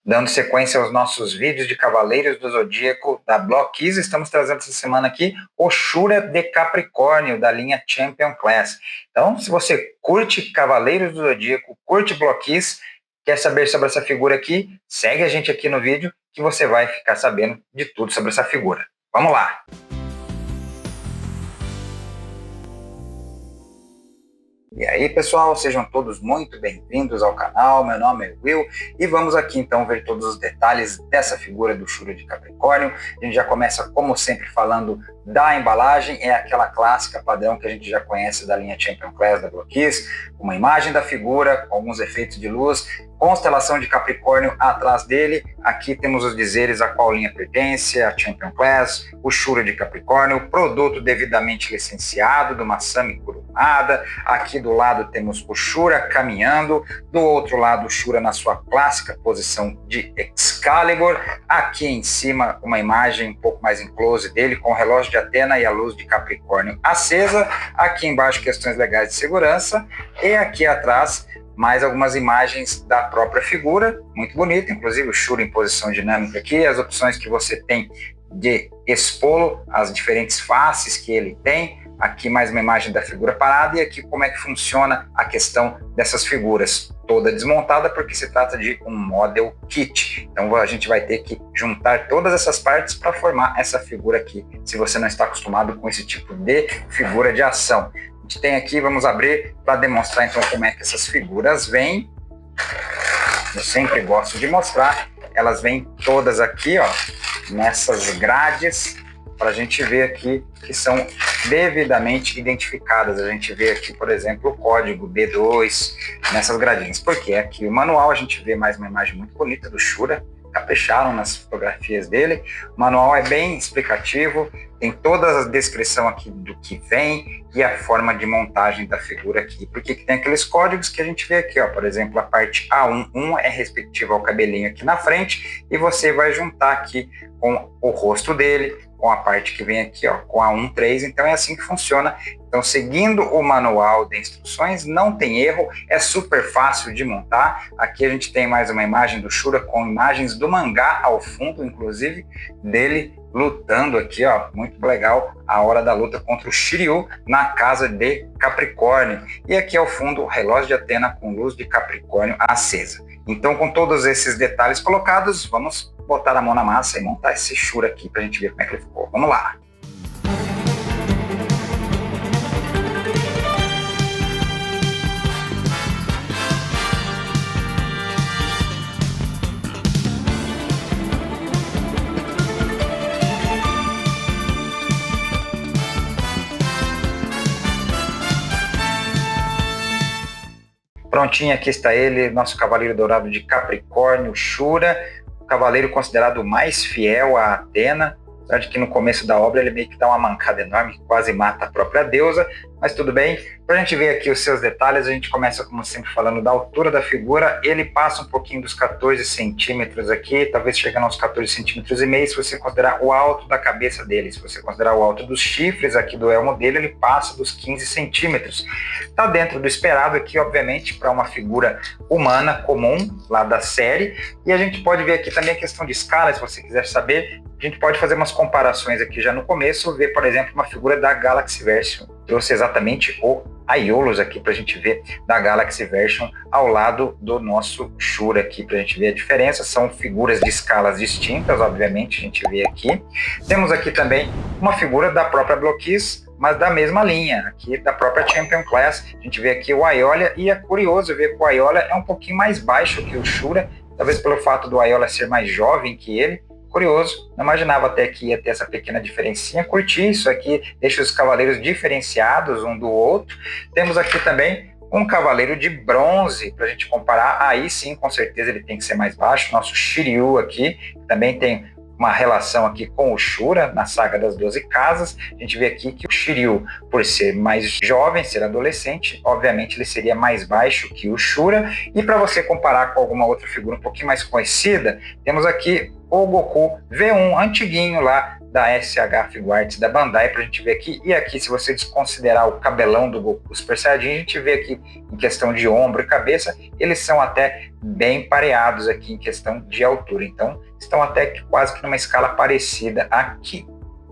Dando sequência aos nossos vídeos de Cavaleiros do Zodíaco da Blockkeys, estamos trazendo essa semana aqui o Shura de Capricórnio, da linha Champion Class. Então, se você curte Cavaleiros do Zodíaco, curte Blockkeys, quer saber sobre essa figura aqui, segue a gente aqui no vídeo que você vai ficar sabendo de tudo sobre essa figura. Vamos lá! E aí, pessoal, sejam todos muito bem-vindos ao canal. Meu nome é Will e vamos aqui então ver todos os detalhes dessa figura do Shura de Capricórnio. A gente já começa, como sempre, falando da embalagem. É aquela clássica padrão que a gente já conhece da linha Champion Class da Blockkeys, uma imagem da figura com alguns efeitos de luz, constelação de Capricórnio atrás dele. Aqui temos os dizeres a qual linha pertence, a Champion Class, o Shura de Capricórnio, produto devidamente licenciado do Masami Kurumada. Aqui do lado temos o Shura caminhando, do outro lado o Shura na sua clássica posição de Excalibur. Aqui em cima uma imagem um pouco mais em close dele com o relógio de Atena e a luz de Capricórnio acesa. Aqui embaixo questões legais de segurança e aqui atrás mais algumas imagens da própria figura, muito bonita, inclusive o Shura em posição dinâmica aqui, as opções que você tem de expô-lo, as diferentes faces que ele tem. Aqui mais uma imagem da figura parada e aqui como é que funciona a questão dessas figuras, toda desmontada porque se trata de um model kit. Então a gente vai ter que juntar todas essas partes para formar essa figura aqui, se você não está acostumado com esse tipo de figura de ação. A gente tem aqui, vamos abrir para demonstrar então como é que essas figuras vêm. Eu sempre gosto de mostrar, elas vêm todas aqui, ó, nessas grades, para a gente ver aqui que são devidamente identificadas. A gente vê aqui, por exemplo, o código B2 nessas gradinhas, porque aqui o manual a gente vê mais uma imagem muito bonita do Shura, capricharam nas fotografias dele. O manual é bem explicativo, tem toda a descrição aqui do que vem e a forma de montagem da figura aqui, porque tem aqueles códigos que a gente vê aqui, ó, por exemplo, a parte A1, 1 é respectiva ao cabelinho aqui na frente, e você vai juntar aqui com o rosto dele, com a parte que vem aqui, ó, com a 1.3, então é assim que funciona. Então, seguindo o manual de instruções, não tem erro, é super fácil de montar. Aqui a gente tem mais uma imagem do Shura com imagens do mangá ao fundo, inclusive, dele lutando aqui, ó, muito legal, a hora da luta contra o Shiryu na casa de Capricórnio. E aqui ao fundo, o relógio de Atena com luz de Capricórnio acesa. Então, com todos esses detalhes colocados, vamos botar a mão na massa e montar esse Shura aqui pra gente ver como é que ele ficou. Vamos lá! Prontinho, aqui está ele, nosso Cavaleiro Dourado de Capricórnio, Shura, o cavaleiro considerado mais fiel a Atena, apesar de que no começo da obra ele meio que dá uma mancada enorme, quase mata a própria deusa, mas tudo bem. Para a gente ver aqui os seus detalhes, a gente começa, como sempre, falando da altura da figura. Ele passa um pouquinho dos 14 centímetros aqui, talvez chegando aos 14 centímetros e meio, se você considerar o alto da cabeça dele. Se você considerar o alto dos chifres aqui do elmo dele, ele passa dos 15 centímetros. Está dentro do esperado aqui, obviamente, para uma figura humana comum, lá da série. E a gente pode ver aqui também a questão de escala, se você quiser saber. A gente pode fazer umas comparações aqui já no começo, ver, por exemplo, uma figura da Galaxy Version. Trouxe exatamente o Aiolos aqui para a gente ver da Galaxy Version ao lado do nosso Shura aqui, para a gente ver a diferença. São figuras de escalas distintas, obviamente, a gente vê aqui. Temos aqui também uma figura da própria Blockkeys, mas da mesma linha, aqui da própria Champion Class. A gente vê aqui o Aiolia, e é curioso ver que o Aiolia é um pouquinho mais baixo que o Shura, talvez pelo fato do Aiolia ser mais jovem que ele. Curioso, não imaginava até que ia ter essa pequena diferencinha. Curti isso aqui, deixa os cavaleiros diferenciados um do outro. Temos aqui também um cavaleiro de bronze para a gente comparar. Aí sim, com certeza ele tem que ser mais baixo. Nosso Shiryu aqui também tem uma relação aqui com o Shura na saga das 12 casas. A gente vê aqui que o Shiryu, por ser mais jovem, ser adolescente, obviamente ele seria mais baixo que o Shura. E para você comparar com alguma outra figura um pouquinho mais conhecida, temos aqui o Goku V1 antiguinho lá da SH Figuarts da Bandai para a gente ver aqui. E aqui, se você desconsiderar o cabelão do Goku Super Saiyajin, a gente vê aqui em questão de ombro e cabeça, eles são até bem pareados aqui em questão de altura. Então, estão até que quase que numa escala parecida aqui.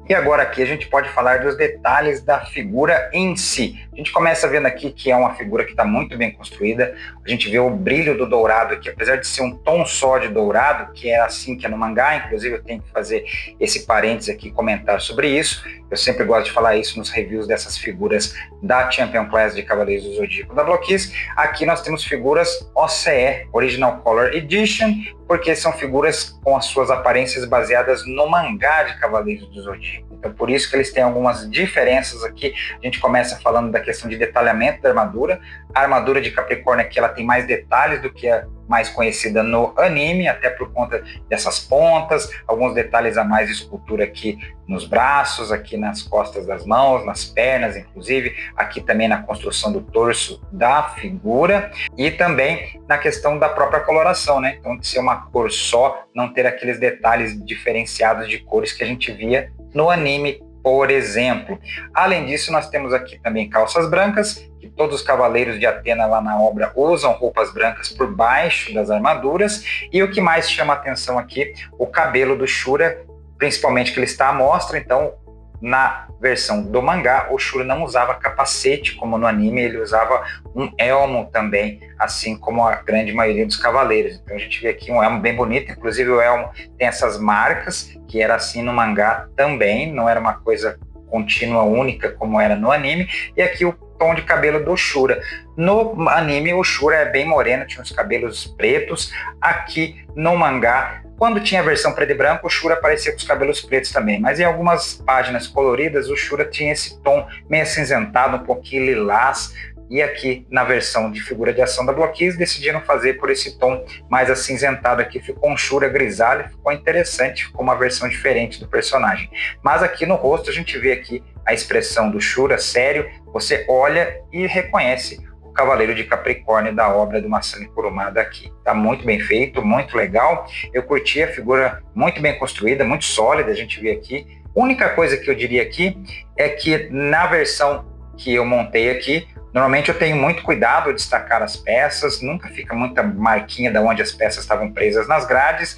E agora aqui a gente pode falar dos detalhes da figura em si. A gente começa vendo aqui que é uma figura que está muito bem construída. A gente vê o brilho do dourado aqui, apesar de ser um tom só de dourado, que é assim que é no mangá. Inclusive eu tenho que fazer esse parênteses aqui, comentar sobre isso. Eu sempre gosto de falar isso nos reviews dessas figuras da Champion Class de Cavaleiros do Zodíaco da Blockis. Aqui nós temos figuras OCE, Original Color Edition, porque são figuras com as suas aparências baseadas no mangá de Cavaleiros do Zodíaco. Então, por isso que eles têm algumas diferenças aqui. A gente começa falando da questão de detalhamento da armadura. A armadura de Capricórnio aqui, ela tem mais detalhes do que a mais conhecida no anime, até por conta dessas pontas, alguns detalhes a mais de escultura aqui nos braços, aqui nas costas das mãos, nas pernas, inclusive, aqui também na construção do torso da figura, e também na questão da própria coloração, né? Então, de ser uma cor só, não ter aqueles detalhes diferenciados de cores que a gente via no anime, por exemplo. Além disso, nós temos aqui também calças brancas, que todos os cavaleiros de Atena lá na obra usam roupas brancas por baixo das armaduras. E o que mais chama a atenção aqui, o cabelo do Shura, principalmente que ele está à mostra. Então, na versão do mangá, o Shura não usava capacete, como no anime, ele usava um elmo também, assim como a grande maioria dos cavaleiros. Então a gente vê aqui um elmo bem bonito, inclusive o elmo tem essas marcas, que era assim no mangá também, não era uma coisa contínua, única, como era no anime. E aqui o tom de cabelo do Shura. No anime, o Shura é bem moreno, tinha os cabelos pretos. Aqui no mangá, quando tinha a versão preto e branco, o Shura aparecia com os cabelos pretos também, mas em algumas páginas coloridas, o Shura tinha esse tom meio acinzentado, um pouquinho lilás, e aqui na versão de figura de ação da Blockis decidiram fazer por esse tom mais acinzentado aqui, ficou um Shura grisalho, ficou interessante, ficou uma versão diferente do personagem. Mas aqui no rosto a gente vê aqui a expressão do Shura sério, você olha e reconhece Cavaleiro de Capricórnio da obra do Masami Kurumada aqui. Tá muito bem feito, muito legal. Eu curti a figura muito bem construída, muito sólida, a gente vê aqui. A única coisa que eu diria aqui é que na versão que eu montei aqui, normalmente eu tenho muito cuidado de destacar as peças, nunca fica muita marquinha de onde as peças estavam presas nas grades.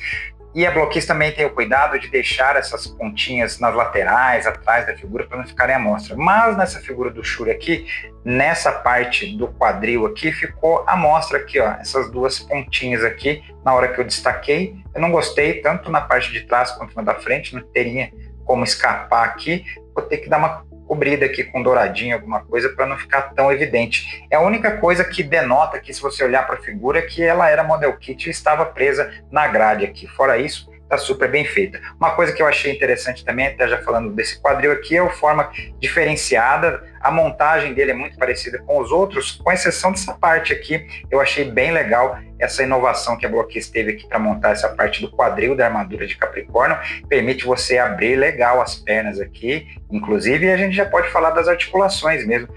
E a Blockis também tem o cuidado de deixar essas pontinhas nas laterais, atrás da figura, para não ficarem à mostra. Mas nessa figura do Shura aqui, nessa parte do quadril aqui, ficou à mostra aqui, ó, essas duas pontinhas aqui, na hora que eu destaquei. Eu não gostei, tanto na parte de trás quanto na da frente, não teria como escapar aqui. Vou ter que dar uma cobrida aqui com douradinho, alguma coisa, para não ficar tão evidente. É a única coisa que denota aqui, se você olhar para a figura, que ela era model kit e estava presa na grade aqui. Fora isso, está super bem feita. Uma coisa que eu achei interessante também, até já falando desse quadril aqui, é a forma diferenciada. A montagem dele é muito parecida com os outros, com exceção dessa parte aqui. Eu achei bem legal essa inovação que a Blockis teve aqui para montar essa parte do quadril da armadura de Capricórnio. Permite você abrir legal as pernas aqui, inclusive, e a gente já pode falar das articulações mesmo.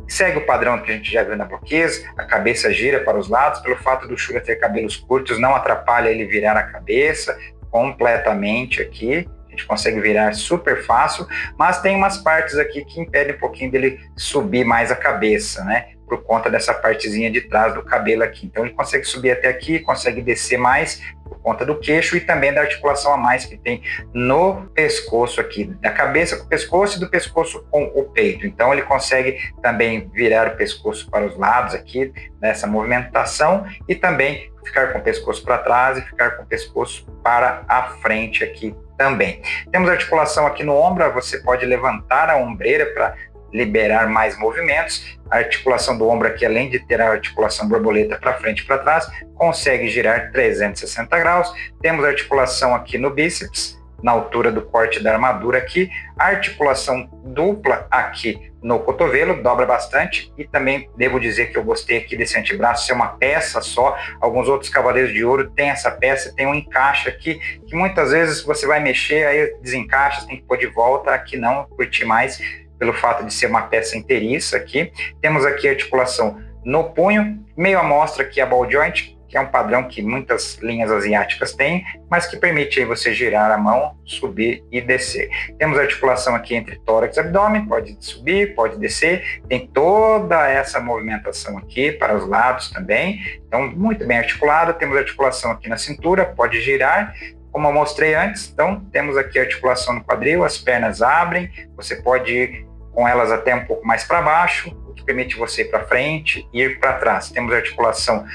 Segue o padrão que a gente já viu na Blockis, a cabeça gira para os lados, pelo fato do Shura ter cabelos curtos, não atrapalha ele virar a cabeça completamente aqui, a gente consegue virar super fácil, mas tem umas partes aqui que impedem um pouquinho dele subir mais a cabeça, né, por conta dessa partezinha de trás do cabelo aqui. Então ele consegue subir até aqui, consegue descer mais por conta do queixo e também da articulação a mais que tem no pescoço aqui, da cabeça com o pescoço e do pescoço com o peito. Então ele consegue também virar o pescoço para os lados aqui, nessa movimentação, e também ficar com o pescoço para trás e ficar com o pescoço para a frente aqui também. Temos articulação aqui no ombro, você pode levantar a ombreira para liberar mais movimentos. A articulação do ombro aqui, além de ter a articulação borboleta para frente e para trás, consegue girar 360 graus. Temos articulação aqui no bíceps, na altura do corte da armadura aqui, a articulação dupla aqui no cotovelo, dobra bastante, e também devo dizer que eu gostei aqui desse antebraço ser uma peça só. Alguns outros Cavaleiros de Ouro têm essa peça, tem um encaixe aqui, que muitas vezes você vai mexer, aí desencaixa, tem que pôr de volta. Aqui não, curti mais pelo fato de ser uma peça inteiriça aqui. Temos aqui a articulação no punho, meio à mostra aqui a ball joint, que é um padrão que muitas linhas asiáticas têm, mas que permite aí você girar a mão, subir e descer. Temos articulação aqui entre tórax e abdômen, pode subir, pode descer, tem toda essa movimentação aqui para os lados também, então muito bem articulado. Temos articulação aqui na cintura, pode girar, como eu mostrei antes. Então temos aqui a articulação no quadril, as pernas abrem, você pode ir com elas até um pouco mais para baixo, o que permite você ir para frente e ir para trás. Temos articulação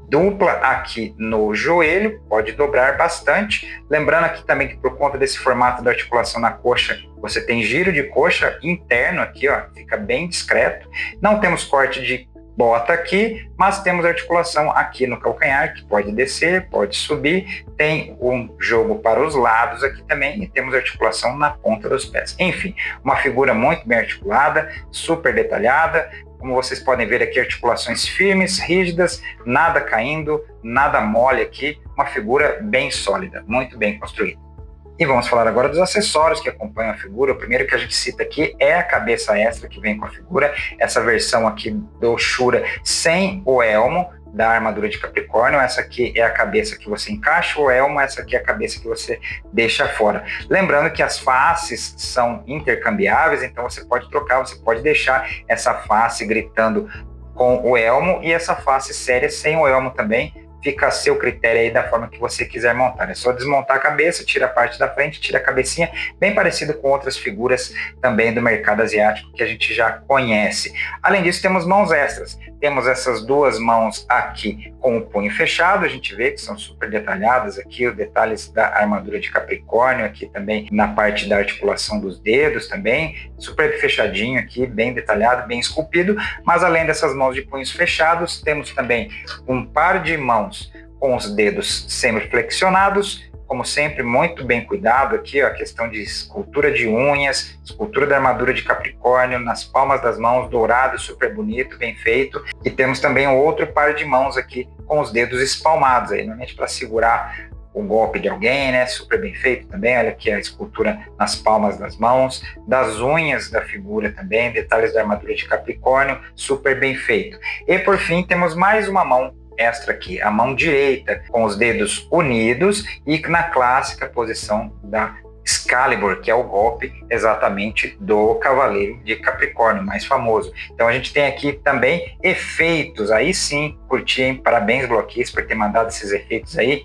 dupla aqui no joelho, pode dobrar bastante. Lembrando aqui também que por conta desse formato da articulação na coxa, você tem giro de coxa interno aqui, ó, fica bem discreto. Não temos corte de bota aqui, mas temos articulação aqui no calcanhar, que pode descer, pode subir, tem um jogo para os lados aqui também, e temos articulação na ponta dos pés. Enfim, uma figura muito bem articulada, super detalhada. Como vocês podem ver aqui, articulações firmes, rígidas, nada caindo, nada mole aqui, uma figura bem sólida, muito bem construída. E vamos falar agora dos acessórios que acompanham a figura. O primeiro que a gente cita aqui é a cabeça extra que vem com a figura, essa versão aqui do Shura sem o elmo da armadura de Capricórnio. Essa aqui é a cabeça que você encaixa o elmo, essa aqui é a cabeça que você deixa fora. Lembrando que as faces são intercambiáveis, então você pode trocar, você pode deixar essa face gritando com o elmo e essa face séria sem o elmo também. Fica a seu critério aí da forma que você quiser montar. É só desmontar a cabeça, tira a parte da frente, tira a cabecinha, bem parecido com outras figuras também do mercado asiático que a gente já conhece. Além disso, temos mãos extras. Temos essas duas mãos aqui com o punho fechado, a gente vê que são super detalhadas aqui, os detalhes da armadura de Capricórnio, aqui também na parte da articulação dos dedos também, super fechadinho aqui, bem detalhado, bem esculpido. Mas além dessas mãos de punhos fechados, temos também um par de mãos com os dedos semiflexionados, como sempre, muito bem cuidado aqui, ó, a questão de escultura de unhas, escultura da armadura de Capricórnio nas palmas das mãos, dourado, super bonito, bem feito. E temos também um outro par de mãos aqui com os dedos espalmados, aí, normalmente para segurar o golpe de alguém, né? Super bem feito também. Olha aqui a escultura nas palmas das mãos, das unhas da figura também, detalhes da armadura de Capricórnio, super bem feito. E por fim, temos mais uma mão extra aqui, a mão direita com os dedos unidos e na clássica posição da Excalibur, que é o golpe exatamente do Cavaleiro de Capricórnio, mais famoso. Então a gente tem aqui também efeitos, aí sim, curti, hein? Parabéns, Bloquis, por ter mandado esses efeitos aí.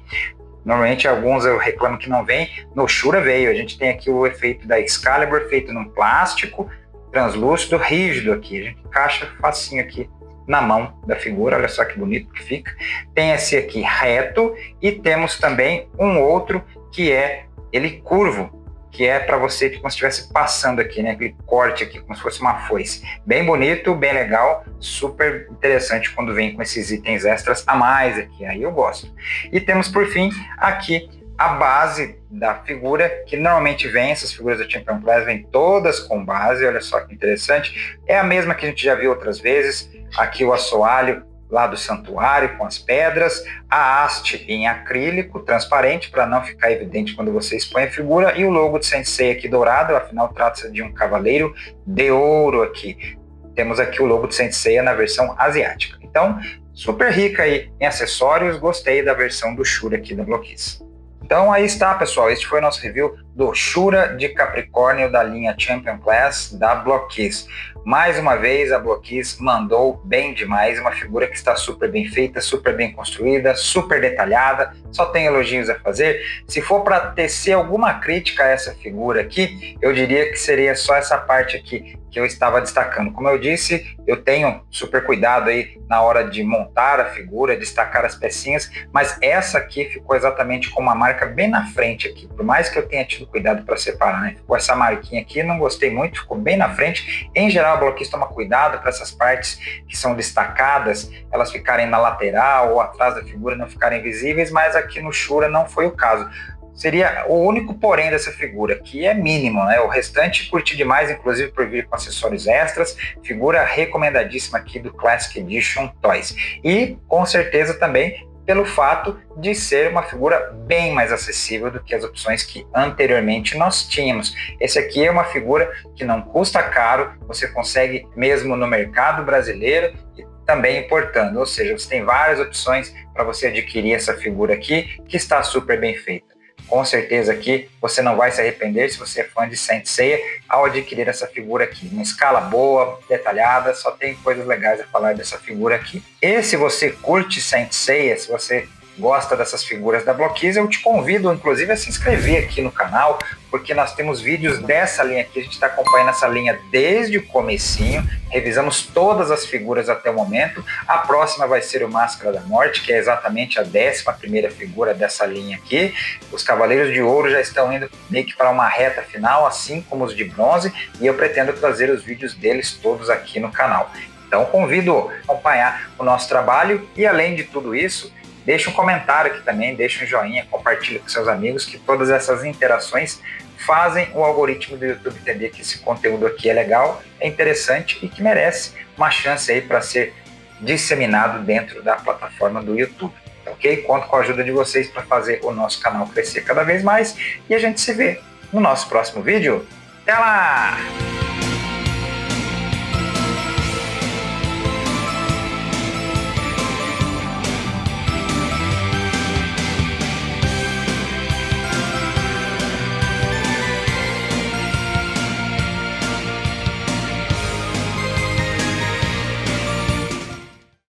Normalmente alguns eu reclamo que não vem, no Shura veio. A gente tem aqui o efeito da Excalibur feito num plástico translúcido, rígido aqui. A gente encaixa facinho aqui na mão da figura, olha só que bonito que fica. Tem esse aqui reto e temos também um outro que é ele curvo, que é para você como se estivesse passando aqui, né? Aquele corte aqui, como se fosse uma foice. Bem bonito, bem legal, super interessante quando vem com esses itens extras a mais aqui, aí eu gosto. E temos por fim aqui a base da figura, que normalmente vem, essas figuras da Champion Class vêm todas com base, olha só que interessante. É a mesma que a gente já viu outras vezes, aqui o assoalho lá do santuário com as pedras, a haste em acrílico transparente para não ficar evidente quando você expõe a figura, e o logo de Sensei aqui dourado, afinal trata-se de um cavaleiro de ouro aqui. Temos aqui o logo de Sensei na versão asiática. Então, super rica aí em acessórios, gostei da versão do Shura aqui da Bloquis. Então aí está, pessoal, este foi o nosso review do Shura de Capricórnio da linha Champion Class da Bloquis. Mais uma vez a Bloquis mandou bem demais, uma figura que está super bem feita, super bem construída, super detalhada, só tem elogios a fazer. Se for para tecer alguma crítica a essa figura aqui, eu diria que seria só essa parte aqui que eu estava destacando. Como eu disse, eu tenho super cuidado aí na hora de montar a figura, destacar as pecinhas, mas essa aqui ficou exatamente com uma marca bem na frente aqui, por mais que eu tenha tido cuidado para separar, né? Ficou essa marquinha aqui, não gostei muito, ficou bem na frente. Em geral, a Bloquis toma cuidado para essas partes que são destacadas, elas ficarem na lateral ou atrás da figura, não ficarem visíveis, mas aqui no Shura não foi o caso. Seria o único porém dessa figura, que é mínimo, né? O restante curti demais, inclusive por vir com acessórios extras, figura recomendadíssima aqui do Classic Edition Toys. E com certeza também pelo fato de ser uma figura bem mais acessível do que as opções que anteriormente nós tínhamos. Esse aqui é uma figura que não custa caro, você consegue mesmo no mercado brasileiro, e também importando, ou seja, você tem várias opções para você adquirir essa figura aqui, que está super bem feita. Com certeza aqui você não vai se arrepender se você é fã de Saint Seiya ao adquirir essa figura aqui. Uma escala boa, detalhada, só tem coisas legais a falar dessa figura aqui. E se você curte Saint Seiya, se você gosta dessas figuras da Blockis, eu te convido inclusive a se inscrever aqui no canal, porque nós temos vídeos dessa linha aqui, a gente está acompanhando essa linha desde o comecinho, revisamos todas as figuras até o momento. A próxima vai ser o Máscara da Morte, que é exatamente a 11ª figura dessa linha aqui. Os Cavaleiros de Ouro já estão indo meio que para uma reta final, assim como os de bronze, e eu pretendo trazer os vídeos deles todos aqui no canal. Então convido a acompanhar o nosso trabalho e, além de tudo isso, deixe um comentário aqui também, deixe um joinha, compartilhe com seus amigos, que todas essas interações fazem o algoritmo do YouTube entender que esse conteúdo aqui é legal, é interessante e que merece uma chance aí para ser disseminado dentro da plataforma do YouTube. Ok? Conto com a ajuda de vocês para fazer o nosso canal crescer cada vez mais e a gente se vê no nosso próximo vídeo. Até lá!